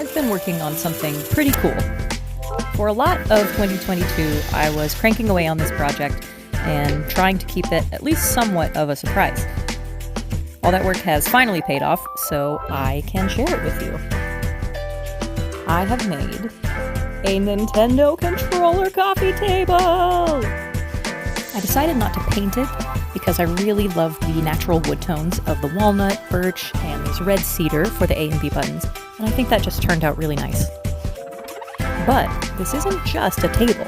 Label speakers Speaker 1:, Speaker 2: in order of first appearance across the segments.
Speaker 1: I've been working on something pretty cool. For a lot of 2022, I was cranking away on this project and trying to keep it at least somewhat of a surprise. All that work has finally paid off, so I can share it with you. I have made a Nintendo controller coffee table! I decided not to paint it because I really love the natural wood tones of the walnut, birch, and this red cedar for the A and B buttons, and I think that just turned out really nice. But this isn't just a table.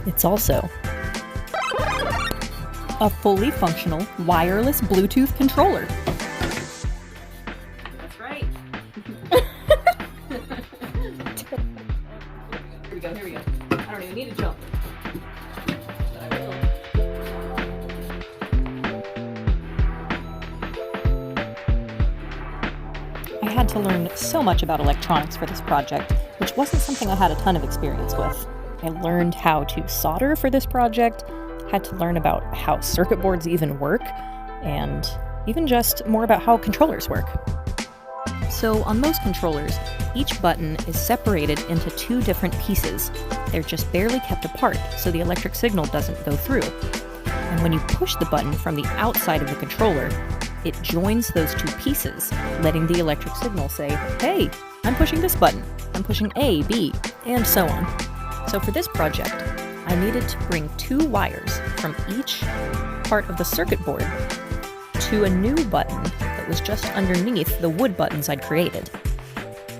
Speaker 1: It's also a fully functional wireless Bluetooth controller. That's right. Here we go. I don't even need to jump. But I will. I had to learn so much about electronics for this project, which wasn't something I had a ton of experience with. I learned how to solder for this project, had to learn about how circuit boards even work, and even just more about how controllers work. So on most controllers, each button is separated into two different pieces. They're just barely kept apart, so the electric signal doesn't go through. And when you push the button from the outside of the controller, it joins those two pieces, letting the electric signal say, hey, I'm pushing this button, I'm pushing A, B, and so on. So for this project, I needed to bring two wires from each part of the circuit board to a new button that was just underneath the wood buttons I'd created.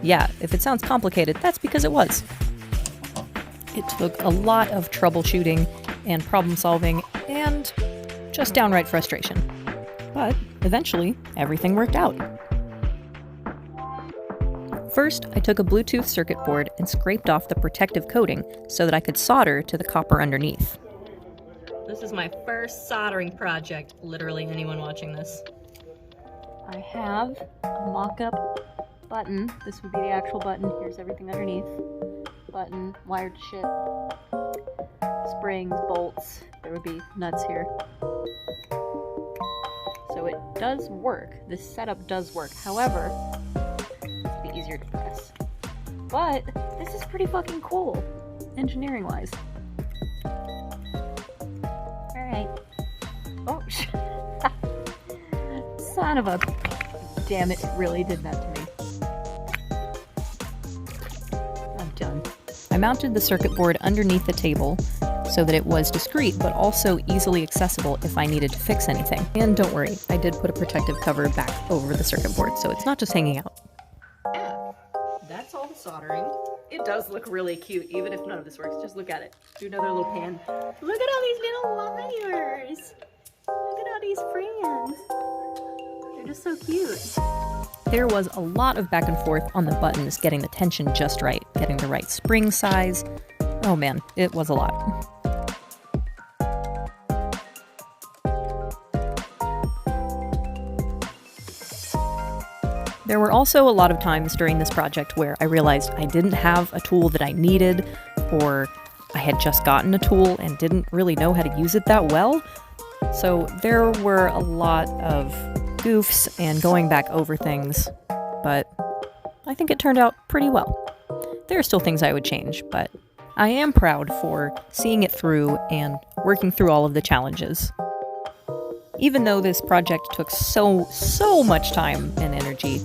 Speaker 1: Yeah, if it sounds complicated, that's because it was. It took a lot of troubleshooting and problem solving and just downright frustration. But eventually, everything worked out. First, I took a Bluetooth circuit board and scraped off the protective coating so that I could solder to the copper underneath. This is my first soldering project, literally anyone watching this. I have a mock-up button. This would be the actual button. Here's everything underneath. Button, wired to ship, springs, bolts. There would be nuts here. So it does work. This setup does work. However, it's be easier to press. But this is pretty fucking cool, engineering-wise. Alright. Oh, son of a... Damn it, really did that to me. I'm done. I mounted the circuit board underneath the table so that it was discreet but also easily accessible if I needed to fix anything. And don't worry, I did put a protective cover back over the circuit board, so it's not just hanging out. Yeah, that's all the soldering. It does look really cute, even if none of this works. Just look at it. Do another little pan. Look at all these little wires! Look at all these friends! They're just so cute. There was a lot of back and forth on the buttons, getting the tension just right, getting the right spring size. Oh man, it was a lot. There were also a lot of times during this project where I realized I didn't have a tool that I needed, or I had just gotten a tool and didn't really know how to use it that well. So there were a lot of goofs and going back over things, but I think it turned out pretty well. There are still things I would change, but I am proud for seeing it through and working through all of the challenges. Even though this project took so much time and energy,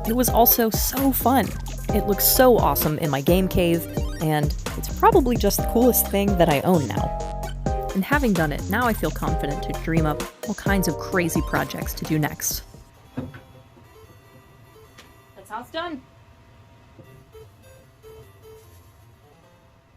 Speaker 1: it was also so fun. It looks so awesome in my game cave, and it's probably just the coolest thing that I own now. And having done it, now I feel confident to dream up all kinds of crazy projects to do next. That's how it's done.